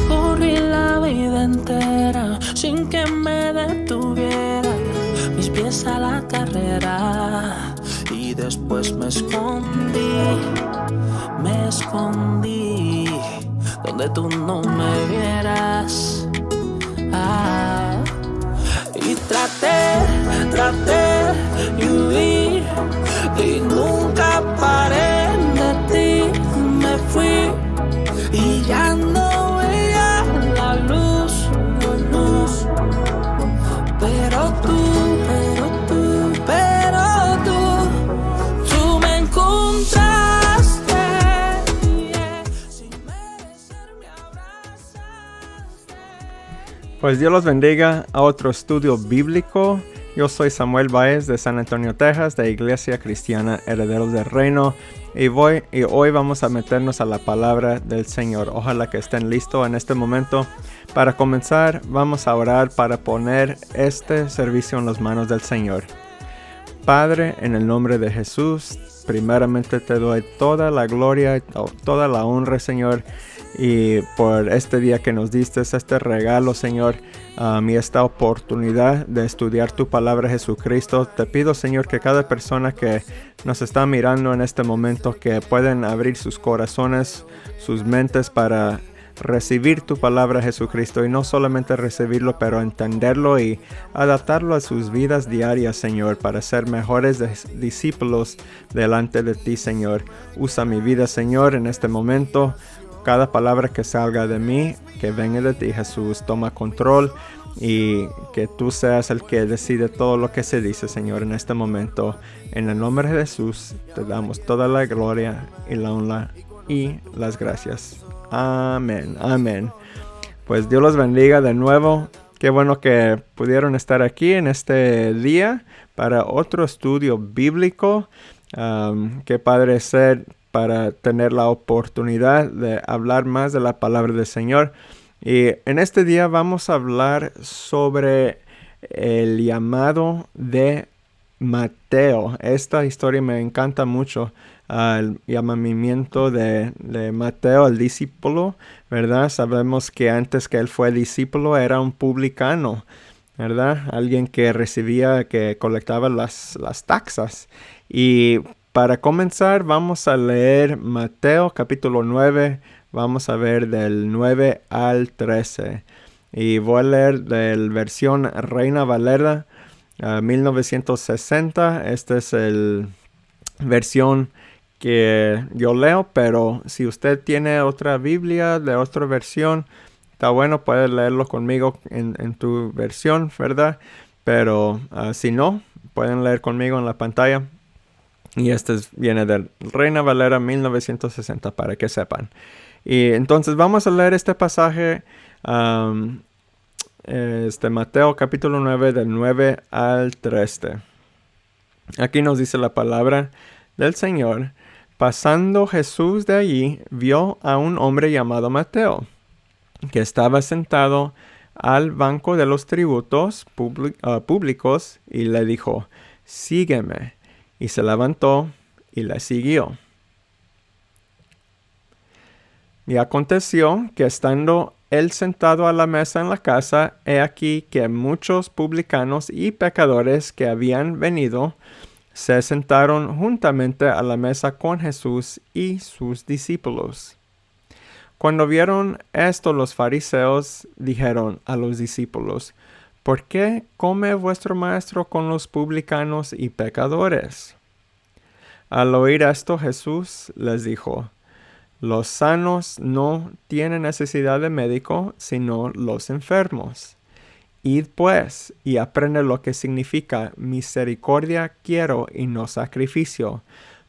Corrí la vida entera sin que me detuviera, mis pies a la carrera, y después me escondí donde tú no me vieras. Y traté de huir y nunca paré de ti. Me fui y ya no veía la luz, pero tú me encontraste, sin merecer me abrazaste. Pues Dios los bendiga a otro estudio bíblico. Yo soy Samuel Baez de San Antonio, Texas, de Iglesia Cristiana Herederos del Reino. Y hoy vamos a meternos a la palabra del Señor. Ojalá que estén listos en este momento. Para comenzar, vamos a orar para poner este servicio en las manos del Señor. Padre, en el nombre de Jesús, primeramente te doy toda la gloria, toda la honra, Señor, y por este día que nos diste, este regalo, Señor, y esta oportunidad de estudiar tu palabra, Jesucristo. Te pido, Señor, que cada persona que nos está mirando en este momento, que puedan abrir sus corazones, sus mentes para recibir tu palabra, Jesucristo, y no solamente recibirlo, pero entenderlo y adaptarlo a sus vidas diarias, Señor, para ser mejores discípulos delante de ti, Señor. Usa mi vida, Señor, en este momento. Cada palabra que salga de mí, que venga de ti, Jesús, toma control y que tú seas el que decide todo lo que se dice, Señor, en este momento. En el nombre de Jesús, te damos toda la gloria y la honra y las gracias. Amén, amén. Pues Dios los bendiga de nuevo. Qué bueno que pudieron estar aquí en este día para otro estudio bíblico. Qué padre ser para tener la oportunidad de hablar más de la palabra del Señor. Y en este día vamos a hablar sobre el llamado de Mateo. Esta historia me encanta mucho. El llamamiento de Mateo, el discípulo, ¿verdad? Sabemos que antes que él fue discípulo era un publicano, ¿verdad? Alguien que colectaba las taxas. Y para comenzar, vamos a leer Mateo capítulo 9. Vamos a ver del 9 al 13. Y voy a leer de la versión Reina Valera 1960. Esta es la versión que yo leo, pero si usted tiene otra Biblia de otra versión, está bueno, puede leerlo conmigo en tu versión, ¿verdad? Pero si no, pueden leer conmigo en la pantalla. Y viene de Reina Valera 1960 para que sepan. Y entonces vamos a leer este pasaje, Mateo capítulo 9 del 9 al 13. Aquí nos dice la palabra del Señor. Pasando Jesús de allí, vio a un hombre llamado Mateo, que estaba sentado al banco de los tributos públicos, y le dijo: sígueme. Y se levantó y le siguió. Y aconteció que estando él sentado a la mesa en la casa, he aquí que muchos publicanos y pecadores que habían venido se sentaron juntamente a la mesa con Jesús y sus discípulos. Cuando vieron esto, los fariseos dijeron a los discípulos: ¿por qué come vuestro maestro con los publicanos y pecadores? Al oír esto, Jesús les dijo: los sanos no tienen necesidad de médico, sino los enfermos. Id pues y aprended lo que significa misericordia quiero y no sacrificio,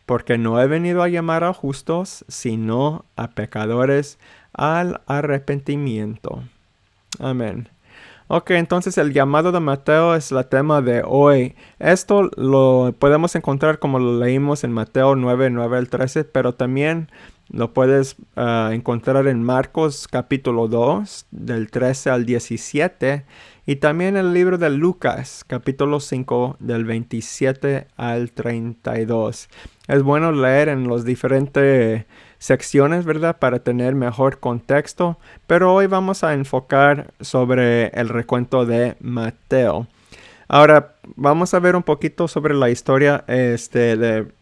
porque no he venido a llamar a justos, sino a pecadores al arrepentimiento. Amén. Ok, entonces el llamado de Mateo es el tema de hoy. Esto lo podemos encontrar como lo leímos en Mateo 9, 9 al 13, pero también lo puedes encontrar en Marcos capítulo 2, del 13 al 17, Y también el libro de Lucas, capítulo 5, del 27 al 32. Es bueno leer en las diferentes secciones, ¿verdad? Para tener mejor contexto. Pero hoy vamos a enfocar sobre el recuento de Mateo. Ahora, vamos a ver un poquito sobre la historia,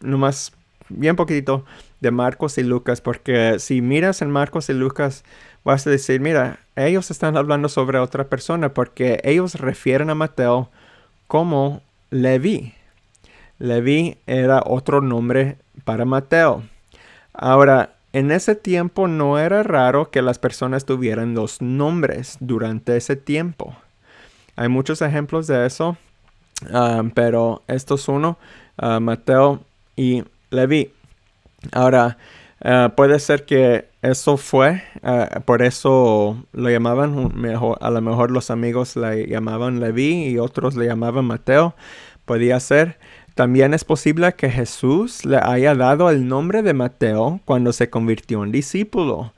nomás bien poquito, de Marcos y Lucas, porque si miras en Marcos y Lucas, vas a decir, mira, ellos están hablando sobre otra persona, porque ellos refieren a Mateo como Leví. Leví era otro nombre para Mateo. Ahora, en ese tiempo no era raro que las personas tuvieran dos nombres durante ese tiempo. Hay muchos ejemplos de eso, pero esto es uno, Mateo y Leví. Ahora, puede ser que eso fue, por eso lo llamaban, a lo mejor los amigos le llamaban Leví y otros le llamaban Mateo. Podía ser. También es posible que Jesús le haya dado el nombre de Mateo cuando se convirtió en discípulo,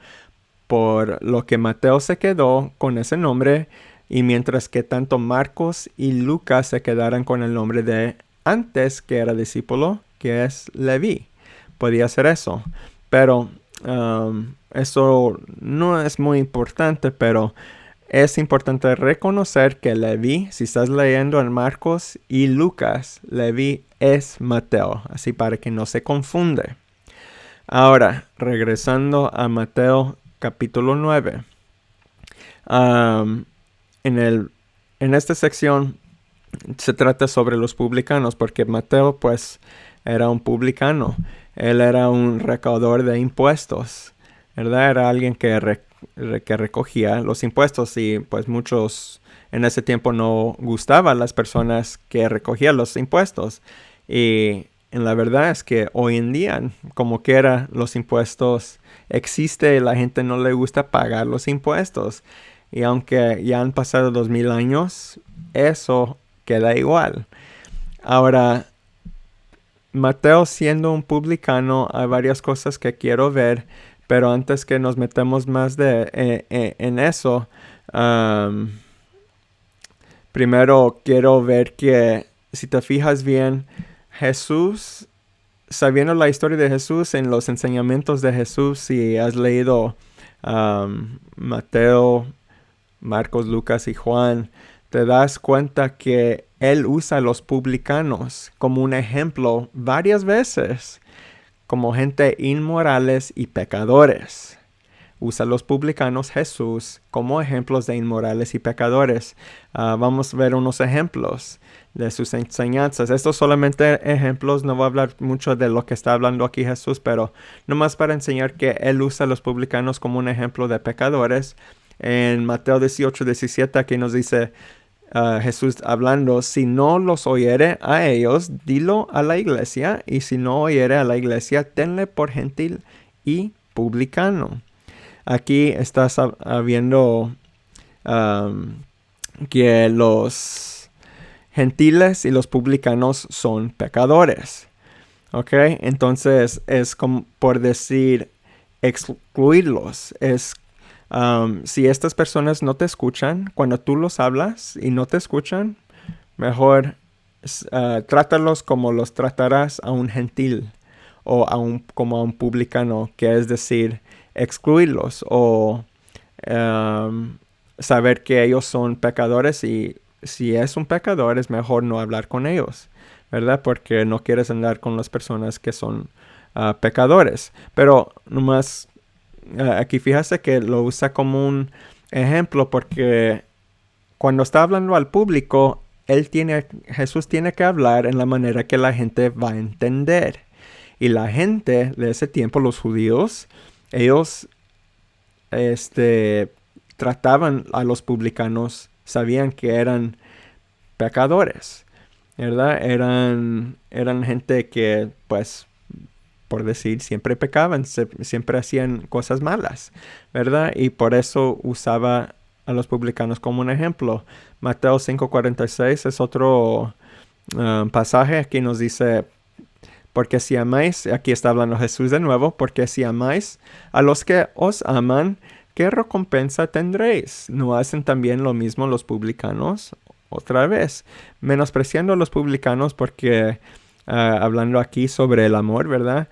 por lo que Mateo se quedó con ese nombre, y mientras que tanto Marcos y Lucas se quedaran con el nombre de antes que era discípulo, que es Leví. Podía ser eso. Pero eso no es muy importante, pero es importante reconocer que Leví, si estás leyendo en Marcos y Lucas, Leví es Mateo, así para que no se confunde. Ahora, regresando a Mateo capítulo 9. En esta sección se trata sobre los publicanos, porque Mateo pues era un publicano. Él era un recaudador de impuestos, ¿verdad? Era alguien que recogía los impuestos, y pues muchos en ese tiempo no gustaban las personas que recogían los impuestos. Y la verdad es que hoy en día, como quiera, los impuestos existen, la gente no le gusta pagar los impuestos. Y aunque ya han pasado 2000 años, eso queda igual. Ahora, Mateo siendo un publicano, hay varias cosas que quiero ver, pero antes que nos metemos más en eso, primero quiero ver que, si te fijas bien, Jesús, sabiendo la historia de Jesús, en los enseñamientos de Jesús, si has leído Mateo, Marcos, Lucas y Juan, te das cuenta que él usa a los publicanos como un ejemplo varias veces, como gente inmorales y pecadores. Usa a los publicanos Jesús como ejemplos de inmorales y pecadores. Vamos a ver unos ejemplos de sus enseñanzas. Estos solamente ejemplos, no voy a hablar mucho de lo que está hablando aquí Jesús, pero nomás para enseñar que él usa a los publicanos como un ejemplo de pecadores. En Mateo 18:17 aquí nos dice Jesús hablando, si no los oyere a ellos, dilo a la iglesia, y si no oyere a la iglesia, tenle por gentil y publicano. Aquí estás viendo que los gentiles y los publicanos son pecadores. ¿Ok? Entonces es como por decir excluirlos. Si estas personas no te escuchan, cuando tú los hablas y no te escuchan, mejor trátalos como los tratarás a un gentil o como a un publicano, que es decir, excluirlos o saber que ellos son pecadores, y si es un pecador es mejor no hablar con ellos, ¿verdad? Porque no quieres andar con las personas que son pecadores. Pero nomás aquí fíjate que lo usa como un ejemplo, porque cuando está hablando al público, Jesús tiene que hablar en la manera que la gente va a entender. Y la gente de ese tiempo, los judíos, ellos trataban a los publicanos, sabían que eran pecadores, ¿verdad? Eran gente que, pues, por decir, siempre pecaban, siempre hacían cosas malas, ¿verdad? Y por eso usaba a los publicanos como un ejemplo. Mateo 5:46 es otro pasaje. Aquí nos dice, porque si amáis, aquí está hablando Jesús de nuevo, porque si amáis a los que os aman, ¿qué recompensa tendréis? ¿No hacen también lo mismo los publicanos? Otra vez, menospreciando a los publicanos porque hablando aquí sobre el amor, ¿verdad?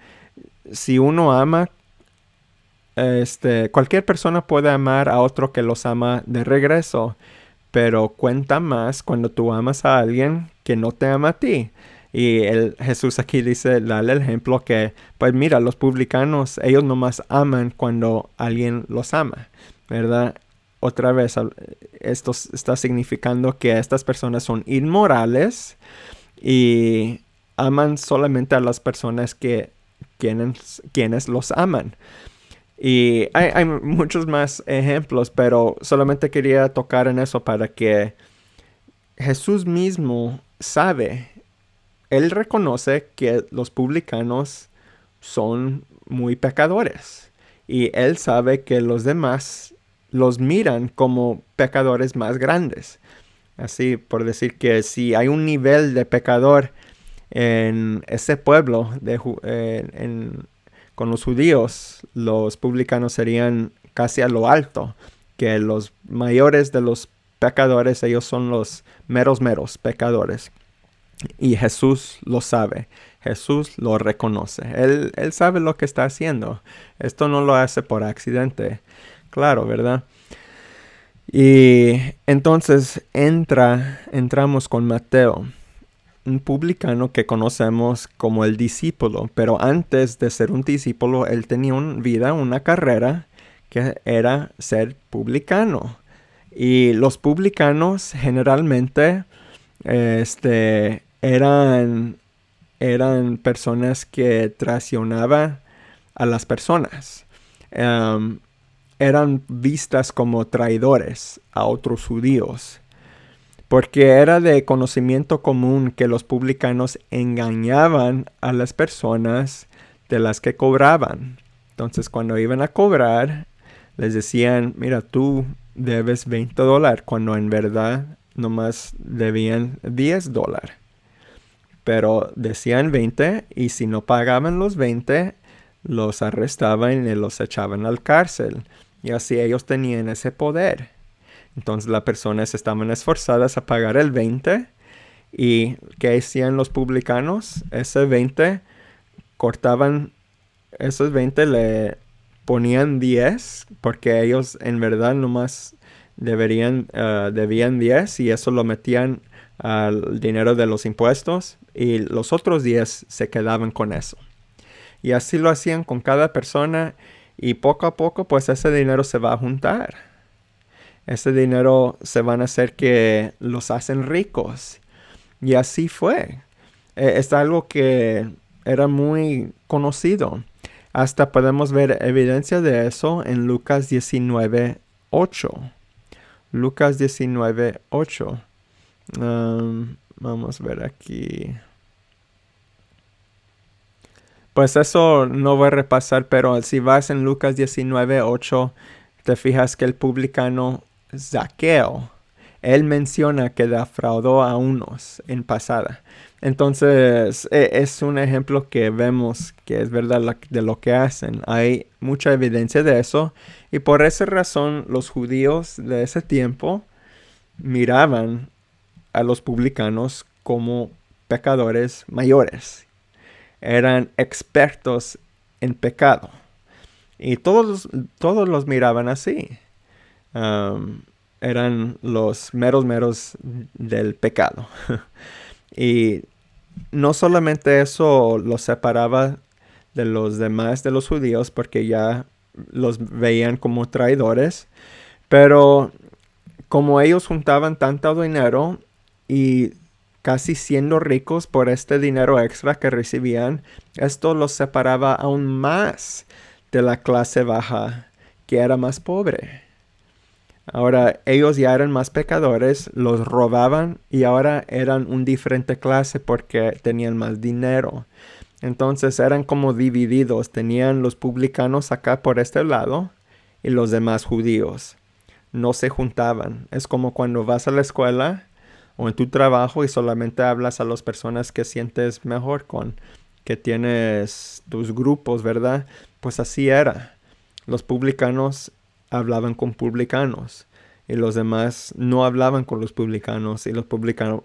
Si uno ama, cualquier persona puede amar a otro que los ama de regreso, pero cuenta más cuando tú amas a alguien que no te ama a ti. Y Jesús aquí dice, dale el ejemplo que, pues mira, los publicanos, ellos nomás aman cuando alguien los ama, ¿verdad? Otra vez, esto está significando que estas personas son inmorales y aman solamente a las personas quienes los aman. Y hay muchos más ejemplos, pero solamente quería tocar en eso para que Jesús mismo sabe, él reconoce que los publicanos son muy pecadores. Y él sabe que los demás los miran como pecadores más grandes. Así, por decir que si hay un nivel de pecador en ese pueblo con los judíos, los publicanos serían casi a lo alto, que los mayores de los pecadores, ellos son los meros pecadores. Y Jesús lo sabe, Jesús lo reconoce, él sabe lo que está haciendo. Esto no lo hace por accidente, claro, ¿verdad? Y entonces entramos con Mateo, un publicano que conocemos como el discípulo, pero antes de ser un discípulo, él tenía una carrera que era ser publicano. Y los publicanos generalmente eran personas que traicionaban a las personas. Eran vistas como traidores a otros judíos. Porque era de conocimiento común que los publicanos engañaban a las personas de las que cobraban. Entonces, cuando iban a cobrar, les decían, mira, tú debes $20, cuando en verdad nomás debían $10. Pero decían 20 y si no pagaban los 20, los arrestaban y los echaban al cárcel. Y así ellos tenían ese poder. Entonces las personas estaban esforzadas a pagar el 20. ¿Y qué hacían los publicanos? Ese 20 cortaban, esos 20 le ponían 10, porque ellos en verdad nomás debían 10 y eso lo metían al dinero de los impuestos y los otros 10 se quedaban con eso. Y así lo hacían con cada persona y poco a poco pues ese dinero se va a juntar. Ese dinero se van a hacer que los hacen ricos. Y así fue. Es algo que era muy conocido. Hasta podemos ver evidencia de eso en Lucas 19:8. Lucas 19:8. Vamos a ver aquí. Pues eso no voy a repasar, pero si vas en Lucas 19:8, te fijas que el publicano Zaqueo, él menciona que defraudó a unos en pasada. Entonces, es un ejemplo que vemos que es verdad de lo que hacen. Hay mucha evidencia de eso. Y por esa razón, los judíos de ese tiempo miraban a los publicanos como pecadores mayores. Eran expertos en pecado. Y todos los miraban así. Eran los meros del pecado. Y no solamente eso los separaba de los demás de los judíos, porque ya los veían como traidores, pero como ellos juntaban tanto dinero y casi siendo ricos por este dinero extra que recibían, esto los separaba aún más de la clase baja, que era más pobre. Ahora, ellos ya eran más pecadores, los robaban y ahora eran una diferente clase porque tenían más dinero. Entonces eran como divididos, tenían los publicanos acá por este lado y los demás judíos. No se juntaban. Es como cuando vas a la escuela o en tu trabajo y solamente hablas a las personas que sientes mejor con, que tienes tus grupos, ¿verdad? Pues así era. Los publicanos hablaban con publicanos y los demás no hablaban con los publicanos y los publicanos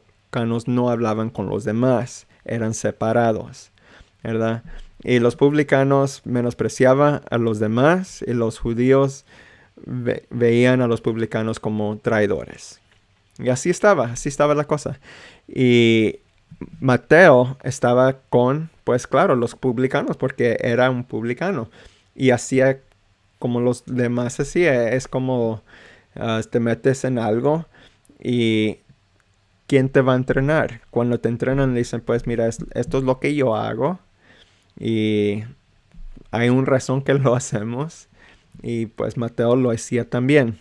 no hablaban con los demás, eran separados, ¿verdad? Y los publicanos menospreciaban a los demás y los judíos veían a los publicanos como traidores. Y así estaba la cosa. Y Mateo estaba con, pues claro, los publicanos, porque era un publicano. Y hacía como los demás hacía. Es como te metes en algo y ¿quién te va a entrenar? Cuando te entrenan dicen, pues mira, esto es lo que yo hago. Y hay una razón que lo hacemos. Y pues Mateo lo hacía también.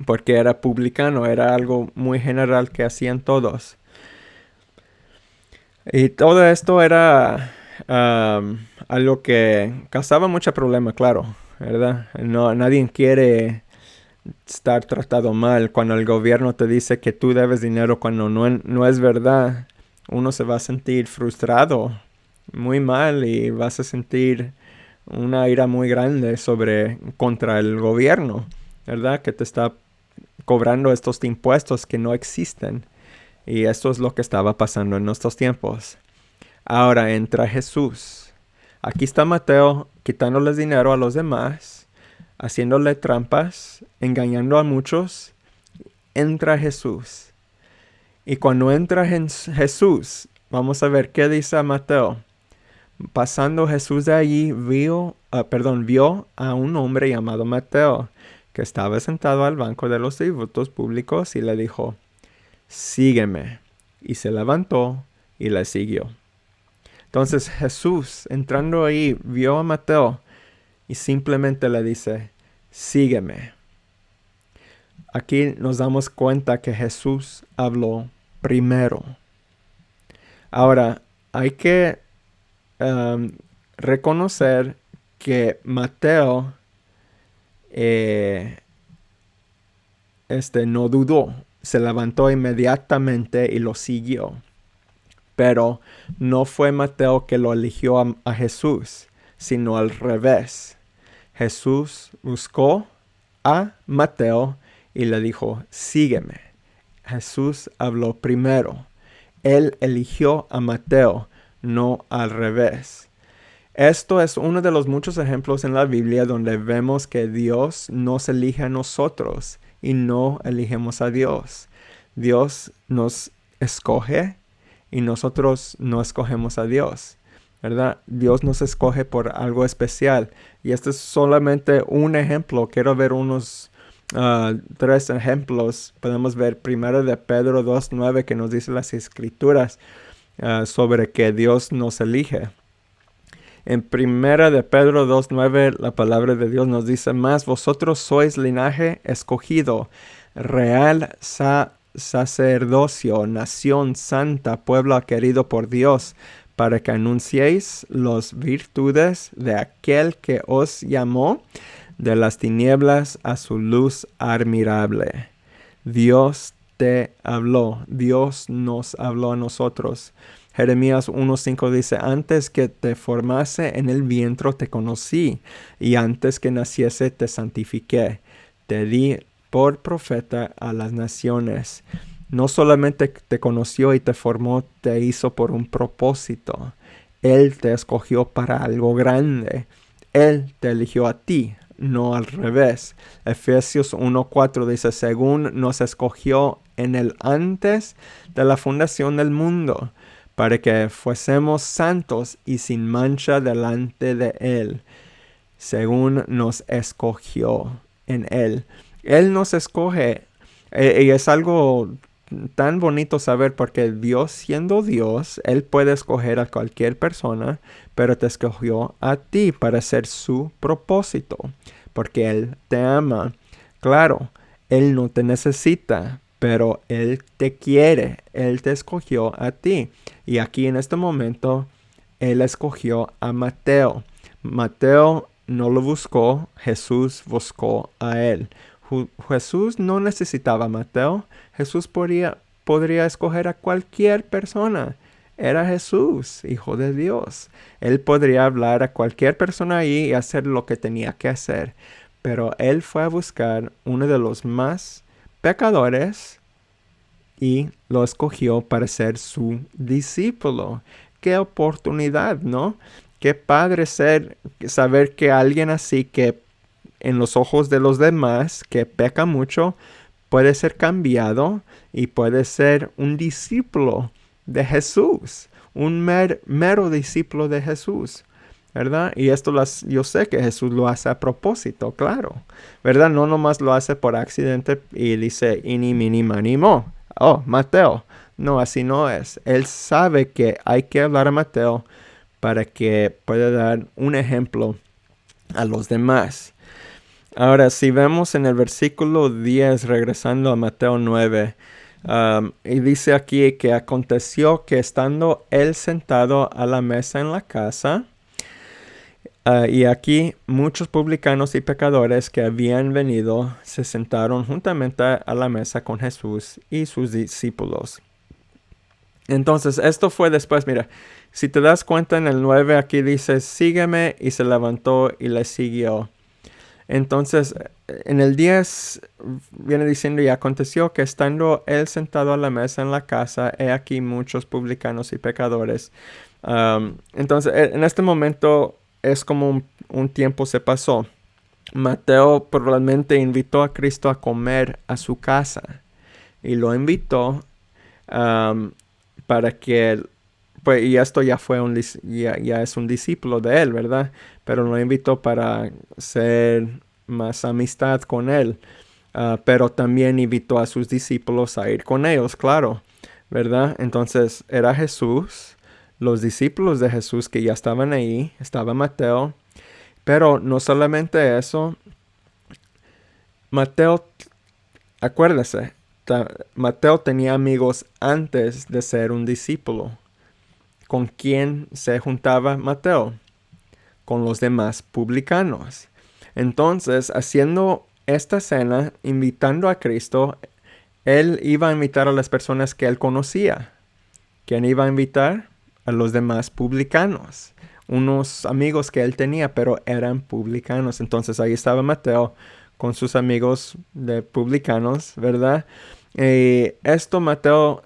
Porque era publicano, era algo muy general que hacían todos. Y todo esto era algo que causaba mucho problema, claro, ¿verdad? Nadie quiere estar tratado mal cuando el gobierno te dice que tú debes dinero cuando no es verdad. Uno se va a sentir frustrado, muy mal, y vas a sentir una ira muy grande contra el gobierno, ¿verdad? Que te está cobrando estos impuestos que no existen. Y esto es lo que estaba pasando en nuestros tiempos. Ahora entra Jesús. Aquí está Mateo quitándoles dinero a los demás, haciéndole trampas, engañando a muchos. Entra Jesús. Y cuando entra Jesús, vamos a ver qué dice Mateo. Pasando Jesús de allí, vio a un hombre llamado Mateo, que estaba sentado al banco de los tributos públicos, y le dijo, sígueme. Y se levantó y le siguió. Entonces Jesús, entrando ahí, vio a Mateo y simplemente le dice, sígueme. Aquí nos damos cuenta que Jesús habló primero. Ahora, hay que reconocer que Mateo no dudó. Se levantó inmediatamente y lo siguió. Pero no fue Mateo que lo eligió a Jesús, sino al revés. Jesús buscó a Mateo y le dijo, sígueme. Jesús habló primero. Él eligió a Mateo, no al revés. Esto es uno de los muchos ejemplos en la Biblia donde vemos que Dios nos elige a nosotros y no elegimos a Dios. Dios nos escoge y nosotros no escogemos a Dios, ¿verdad? Dios nos escoge por algo especial. Y este es solamente un ejemplo. Quiero ver unos 3 ejemplos. Podemos ver primero de Pedro 2:9 que nos dice las Escrituras sobre que Dios nos elige. En primera de Pedro 2:9 la palabra de Dios nos dice, mas vosotros sois linaje escogido, real sacerdocio, nación santa, pueblo querido por Dios, para que anunciéis las virtudes de aquel que os llamó de las tinieblas a su luz admirable. Dios te habló, Dios nos habló a nosotros. Jeremías 1:5 dice, antes que te formase en el vientre te conocí, y antes que naciese te santifiqué. Te di por profeta a las naciones. No solamente te conoció y te formó, te hizo por un propósito. Él te escogió para algo grande. Él te eligió a ti, no al revés. Efesios 1:4 dice, según nos escogió en el antes de la fundación del mundo, para que fuésemos santos y sin mancha delante de Él, según nos escogió en Él. Él nos escoge, y es algo tan bonito saber, porque Dios, siendo Dios, Él puede escoger a cualquier persona, pero te escogió a ti para ser su propósito, porque Él te ama. Claro, Él no te necesita, pero Él te quiere. Él te escogió a ti. Y aquí en este momento, Él escogió a Mateo. Mateo no lo buscó, Jesús buscó a Él. Jesús no necesitaba a Mateo. Jesús podría escoger a cualquier persona. Era Jesús, Hijo de Dios. Él podría hablar a cualquier persona ahí y hacer lo que tenía que hacer. pero él fue a buscar uno de los más pecadores y lo escogió para ser su discípulo. Qué oportunidad, ¿no? Qué padre saber que alguien así que en los ojos de los demás, que peca mucho, puede ser cambiado y puede ser un discípulo de Jesús, un mero discípulo de Jesús, ¿verdad? Y esto yo sé que Jesús lo hace a propósito, claro, ¿verdad? No nomás lo hace por accidente y dice, ini, mini, mani, mo. Oh, Mateo. No, así no es. Él sabe que hay que hablar a Mateo para que pueda dar un ejemplo a los demás. Ahora, si vemos en el versículo 10, regresando a Mateo 9, y dice aquí que aconteció que estando él sentado a la mesa en la casa, y aquí muchos publicanos y pecadores que habían venido se sentaron juntamente a la mesa con Jesús y sus discípulos. Entonces, esto fue después, mira, si te das cuenta en el 9 aquí dice, sígueme, y se levantó y le siguió. Entonces, en el 10 viene diciendo, y aconteció que estando él sentado a la mesa en la casa, he aquí muchos publicanos y pecadores. Entonces, en este momento es como un tiempo se pasó. Mateo probablemente invitó a Cristo a comer a su casa. Y lo invitó para que, pues, y esto ya fue ya es un discípulo de él, ¿verdad? Pero lo invitó para ser más amistad con él. Pero también invitó a sus discípulos a ir con ellos, claro, ¿verdad? Entonces era Jesús, los discípulos de Jesús que ya estaban ahí, estaba Mateo. Pero no solamente eso, Mateo, acuérdese, Mateo tenía amigos antes de ser un discípulo. ¿Con quién se juntaba Mateo? Con los demás publicanos. Entonces, haciendo esta cena, invitando a Cristo, él iba a invitar a las personas que él conocía. ¿Quién iba a invitar? A los demás publicanos. Unos amigos que él tenía, pero eran publicanos. Entonces, ahí estaba Mateo con sus amigos de publicanos, ¿verdad? Esto Mateo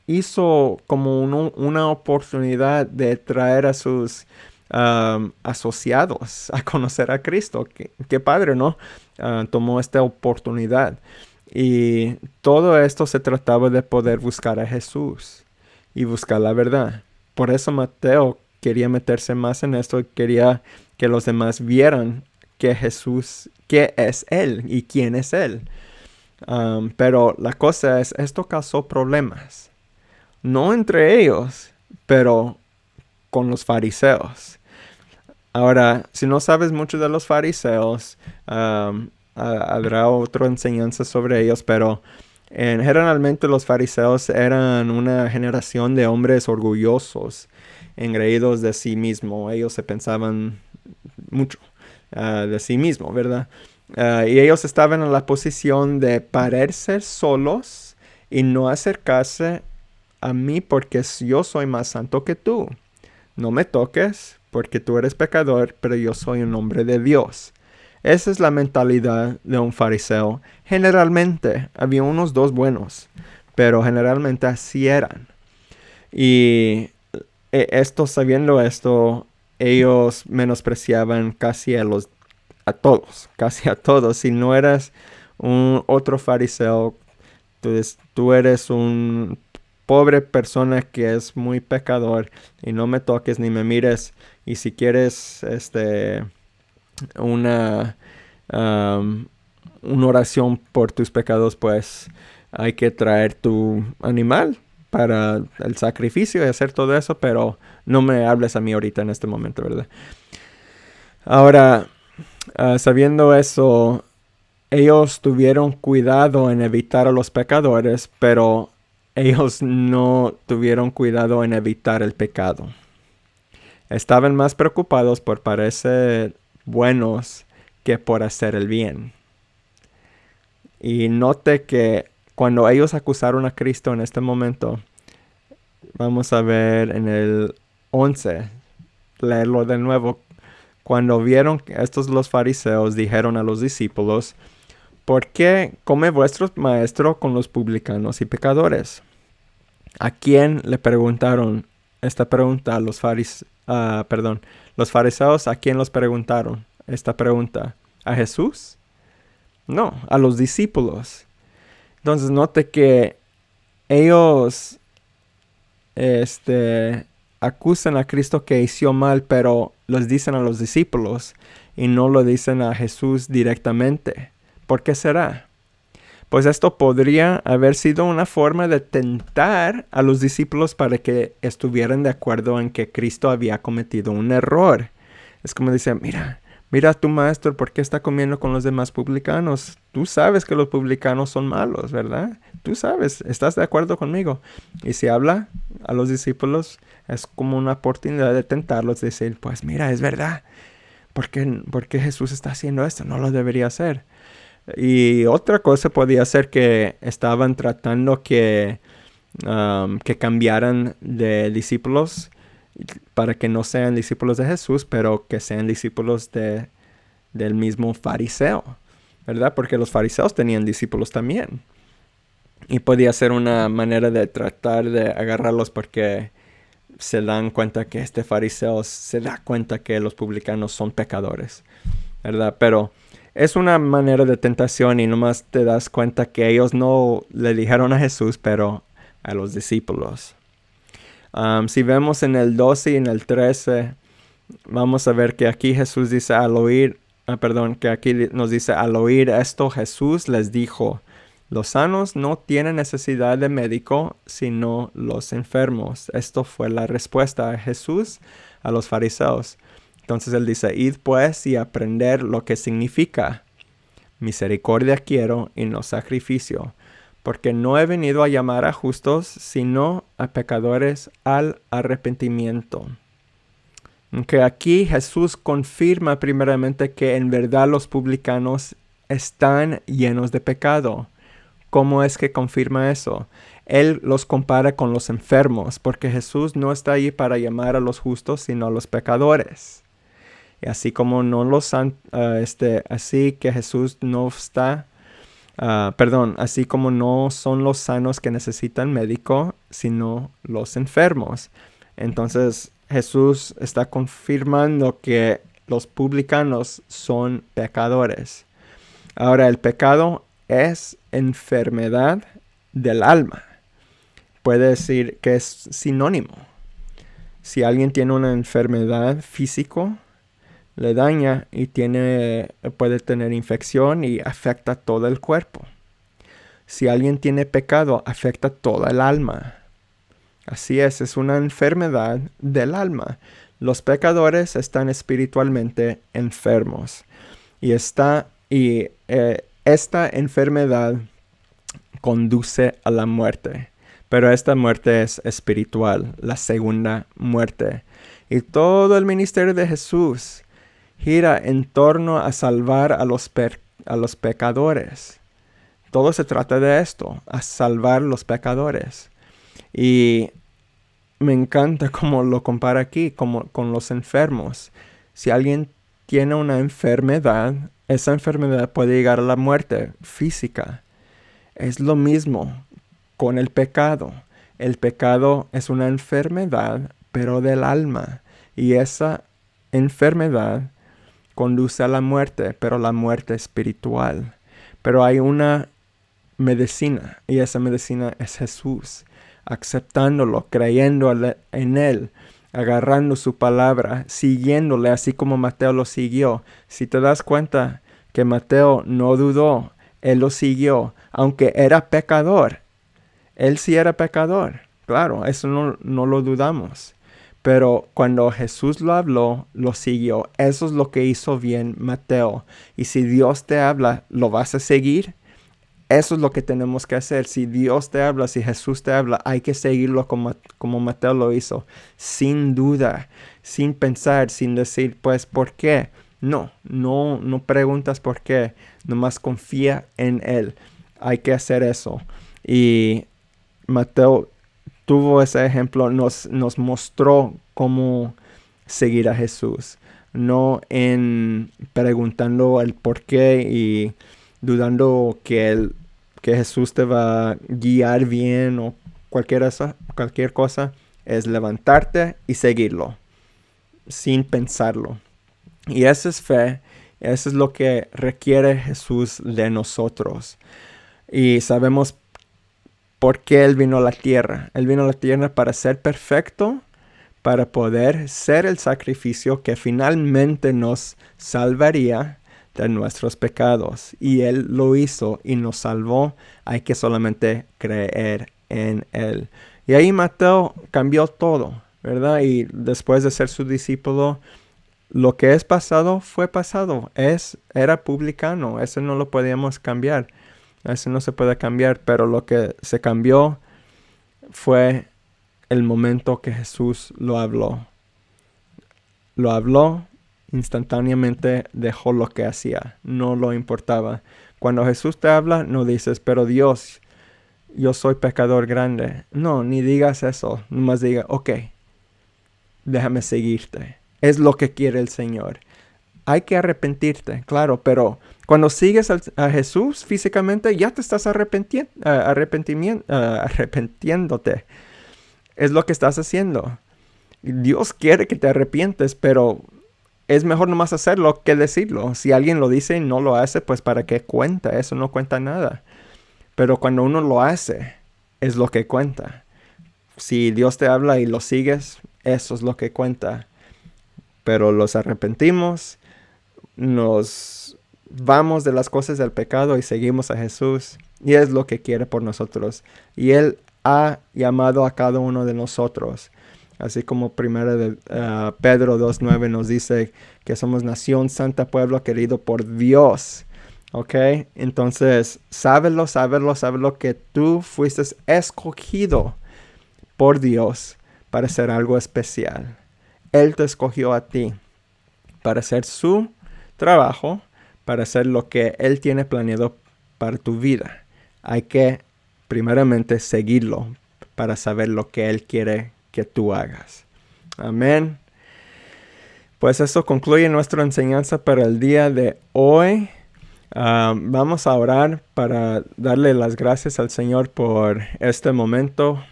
hizo como una oportunidad de traer a sus asociados a conocer a Cristo. Qué padre, ¿no? Tomó esta oportunidad. Y todo esto se trataba de poder buscar a Jesús y buscar la verdad. Por eso Mateo quería meterse más en esto y quería que los demás vieran que Jesús, qué es Él y quién es Él. Pero la cosa es, esto causó problemas. No entre ellos, pero con los fariseos. Ahora, si no sabes mucho de los fariseos, habrá otra enseñanza sobre ellos, pero generalmente los fariseos eran una generación de hombres orgullosos, engreídos de sí mismos. Ellos se pensaban mucho de sí mismos, ¿verdad? Y ellos estaban en la posición de parecer solos y no acercarse a mí porque yo soy más santo que tú. No me toques porque tú eres pecador, pero yo soy un hombre de Dios. Esa es la mentalidad de un fariseo. Generalmente, había unos dos buenos, pero generalmente así eran. Y sabiendo esto, ellos menospreciaban casi a todos. Si no eras otro fariseo, tú eres un pobre persona que es muy pecador y no me toques ni me mires. Y si quieres una oración por tus pecados, pues hay que traer tu animal para el sacrificio y hacer todo eso, pero no me hables a mí ahorita en este momento, ¿verdad? Ahora, sabiendo eso, ellos tuvieron cuidado en evitar a los pecadores, pero ellos no tuvieron cuidado en evitar el pecado. Estaban más preocupados por parecer buenos que por hacer el bien. Y note que cuando ellos acusaron a Cristo en este momento, vamos a ver en el 11, leerlo de nuevo. Cuando vieron que estos los fariseos, dijeron a los discípulos: ¿por qué come vuestro maestro con los publicanos y pecadores? ¿A quién le preguntaron esta pregunta? Los fariseos, ¿a quién los preguntaron esta pregunta? ¿A Jesús? No, a los discípulos. Entonces note que ellos acusan a Cristo que hizo mal, pero los dicen a los discípulos y no lo dicen a Jesús directamente. ¿Por qué será? Pues esto podría haber sido una forma de tentar a los discípulos para que estuvieran de acuerdo en que Cristo había cometido un error. Es como decir: mira a tu maestro, ¿por qué está comiendo con los demás publicanos? Tú sabes que los publicanos son malos, ¿verdad? Tú sabes, ¿estás de acuerdo conmigo? Y si habla a los discípulos, es como una oportunidad de tentarlos, de decir: pues mira, es verdad. ¿Por qué Jesús está haciendo esto? No lo debería hacer. Y otra cosa podía ser que estaban tratando que cambiaran de discípulos para que no sean discípulos de Jesús, pero que sean discípulos del mismo fariseo, ¿verdad? Porque los fariseos tenían discípulos también. Y podía ser una manera de tratar de agarrarlos porque se dan cuenta que este fariseo se da cuenta que los publicanos son pecadores, ¿verdad? Pero es una manera de tentación y nomás te das cuenta que ellos no le dijeron a Jesús, pero a los discípulos. Si vemos en el 12 y en el 13, vamos a ver que aquí Jesús dice que aquí nos dice: al oír esto, Jesús les dijo: los sanos no tienen necesidad de médico, sino los enfermos. Esto fue la respuesta de Jesús a los fariseos. Entonces él dice: id pues y aprender lo que significa: misericordia quiero y no sacrificio, porque no he venido a llamar a justos, sino a pecadores al arrepentimiento. Aunque aquí Jesús confirma primeramente que en verdad los publicanos están llenos de pecado. ¿Cómo es que confirma eso? Él los compara con los enfermos, porque Jesús no está allí para llamar a los justos, sino a los pecadores. Y así como no así que Jesús no está, así como no son los sanos que necesitan médico, sino los enfermos. Entonces Jesús está confirmando que los publicanos son pecadores. Ahora, el pecado es enfermedad del alma. Puede decir que es sinónimo. Si alguien tiene una enfermedad física, le daña y puede tener infección y afecta todo el cuerpo. Si alguien tiene pecado, afecta toda el alma. Así es una enfermedad del alma. Los pecadores están espiritualmente enfermos. Y esta enfermedad conduce a la muerte. Pero esta muerte es espiritual, la segunda muerte. Y todo el ministerio de Jesús gira en torno a salvar a los pecadores. Todo se trata de esto, a salvar los pecadores. Y me encanta cómo lo compara aquí con los enfermos. Si alguien tiene una enfermedad, esa enfermedad puede llegar a la muerte física. Es lo mismo con el pecado. El pecado es una enfermedad, pero del alma. Y esa enfermedad conduce a la muerte, pero la muerte espiritual. Pero hay una medicina, y esa medicina es Jesús. Aceptándolo, creyendo en Él, agarrando su palabra, siguiéndole así como Mateo lo siguió. Si te das cuenta que Mateo no dudó, él lo siguió, aunque era pecador. Él sí era pecador, claro, eso no lo dudamos. Pero cuando Jesús lo habló, lo siguió. Eso es lo que hizo bien Mateo. Y si Dios te habla, ¿lo vas a seguir? Eso es lo que tenemos que hacer. Si Dios te habla, si Jesús te habla, hay que seguirlo como Mateo lo hizo. Sin duda, sin pensar, sin decir, pues, ¿por qué? No preguntas por qué. Nomás confía en Él. Hay que hacer eso. Y Mateo tuvo ese ejemplo, nos mostró cómo seguir a Jesús. no en preguntando el por qué y dudando que Jesús te va a guiar bien o cualquier cosa. Es levantarte y seguirlo sin pensarlo. Y esa es fe. Eso es lo que requiere Jesús de nosotros. Y sabemos por qué Él vino a la tierra. Él vino a la tierra para ser perfecto, para poder ser el sacrificio que finalmente nos salvaría de nuestros pecados. Y Él lo hizo y nos salvó. Hay que solamente creer en Él. Y ahí Mateo cambió todo, ¿verdad? Y después de ser su discípulo, lo que es pasado fue pasado. Era publicano. Eso no lo podíamos cambiar. Eso no se puede cambiar. Pero lo que se cambió fue el momento que Jesús lo habló. Lo habló, instantáneamente dejó lo que hacía. No lo importaba. Cuando Jesús te habla, no dices, pero Dios, yo soy pecador grande. No, ni digas eso. Nomás diga, ok, déjame seguirte. Es lo que quiere el Señor. Hay que arrepentirte, claro, pero cuando sigues a Jesús físicamente, ya te estás arrepintiéndote. Es lo que estás haciendo. Dios quiere que te arrepientes, pero es mejor nomás hacerlo que decirlo. Si alguien lo dice y no lo hace, pues ¿para qué cuenta? Eso no cuenta nada. Pero cuando uno lo hace, es lo que cuenta. Si Dios te habla y lo sigues, eso es lo que cuenta. Pero los arrepentimos, nos vamos de las cosas del pecado y seguimos a Jesús. Y es lo que quiere por nosotros. Y Él ha llamado a cada uno de nosotros. Así como primero de Pedro 2:9 nos dice que somos nación santa, pueblo querido por Dios. ¿Ok? Entonces, sábelo que tú fuiste escogido por Dios para hacer algo especial. Él te escogió a ti para hacer su trabajo, para hacer lo que Él tiene planeado para tu vida. Hay que primeramente seguirlo para saber lo que Él quiere que tú hagas. Amén. Pues eso concluye nuestra enseñanza para el día de hoy. Vamos a orar para darle las gracias al Señor por este momento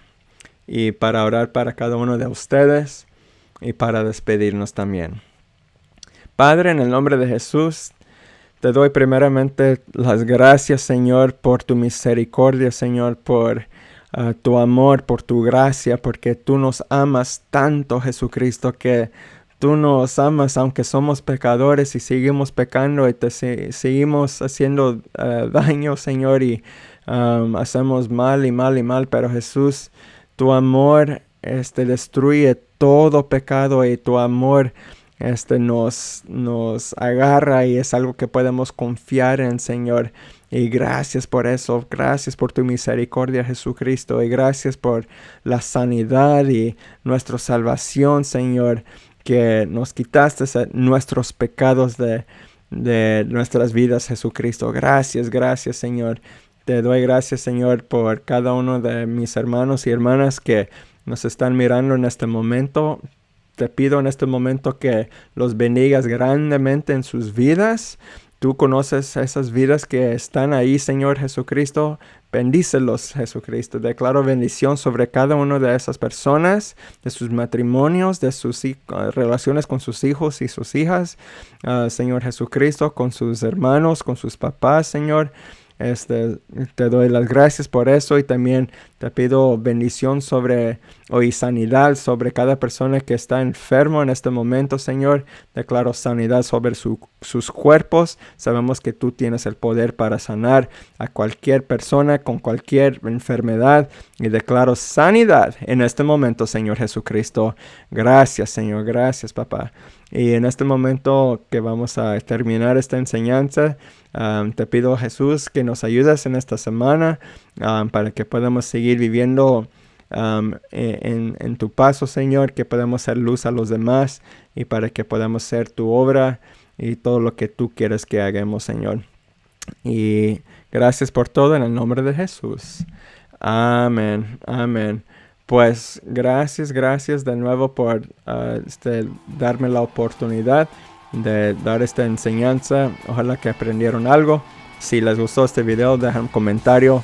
y para orar para cada uno de ustedes y para despedirnos también. Padre, en el nombre de Jesús, te doy primeramente las gracias, Señor, por tu misericordia, Señor, por tu amor, por tu gracia, porque tú nos amas tanto, Jesucristo, que tú nos amas aunque somos pecadores y seguimos pecando y te seguimos haciendo daño, Señor, y hacemos mal y mal y mal, pero Jesús, tu amor destruye todo pecado y tu amor nos agarra y es algo que podemos confiar en, Señor. Y gracias por eso, gracias por tu misericordia, Jesucristo, y gracias por la sanidad y nuestra salvación, Señor, que nos quitaste nuestros pecados de nuestras vidas, Jesucristo. Gracias, Señor. Te doy gracias, Señor, por cada uno de mis hermanos y hermanas que nos están mirando en este momento. Te pido en este momento que los bendigas grandemente en sus vidas. Tú conoces esas vidas que están ahí, Señor Jesucristo. Bendícelos, Jesucristo. Declaro bendición sobre cada una de esas personas, de sus matrimonios, de sus relaciones con sus hijos y sus hijas. Señor Jesucristo, con sus hermanos, con sus papás, Señor. Te doy las gracias por eso y también te pido bendición y sanidad sobre cada persona que está enfermo en este momento, Señor. Declaro sanidad sobre sus cuerpos. Sabemos que tú tienes el poder para sanar a cualquier persona con cualquier enfermedad y declaro sanidad en este momento, Señor Jesucristo. Gracias, Señor. Gracias, papá. Y en este momento que vamos a terminar esta enseñanza, te pido, Jesús, que nos ayudes en esta semana para que podamos seguir viviendo en tu paso, Señor, que podamos ser luz a los demás y para que podamos ser tu obra y todo lo que tú quieres que hagamos, Señor. Y gracias por todo en el nombre de Jesús. Amén. Amén. Pues gracias de nuevo por darme la oportunidad de dar esta enseñanza. Ojalá que aprendieron algo. Si les gustó este video, dejen un comentario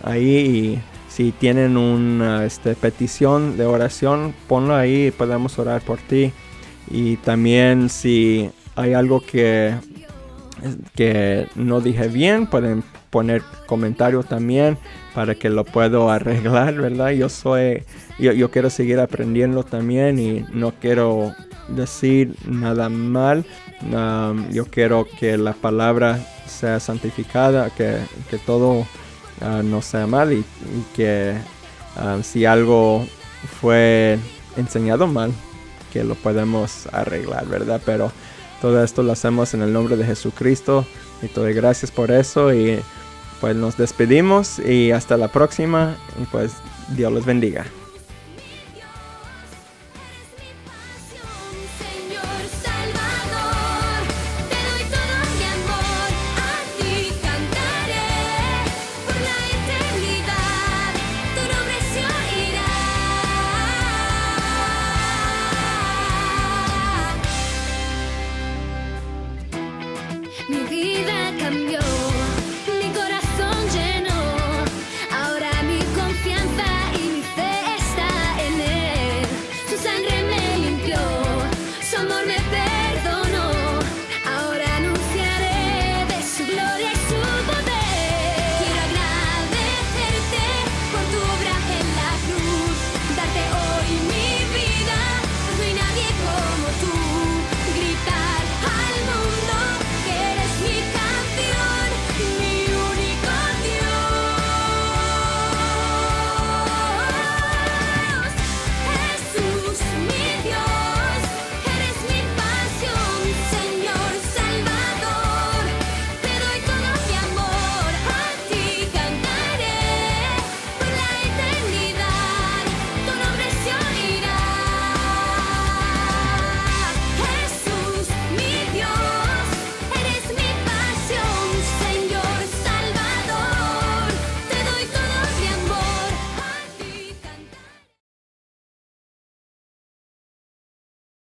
ahí, y si tienen una petición de oración, ponlo ahí y podemos orar por ti. Y también si hay algo que no dije bien, pueden poner comentarios también para que lo puedo arreglar, ¿verdad? Yo quiero seguir aprendiendo también y no quiero decir nada mal. Yo quiero que la palabra sea santificada, que todo no sea mal, y que si algo fue enseñado mal, que lo podemos arreglar, ¿verdad? Pero todo esto lo hacemos en el nombre de Jesucristo y te doy gracias por eso, y pues nos despedimos y hasta la próxima, y pues Dios los bendiga. Mi vida cambió.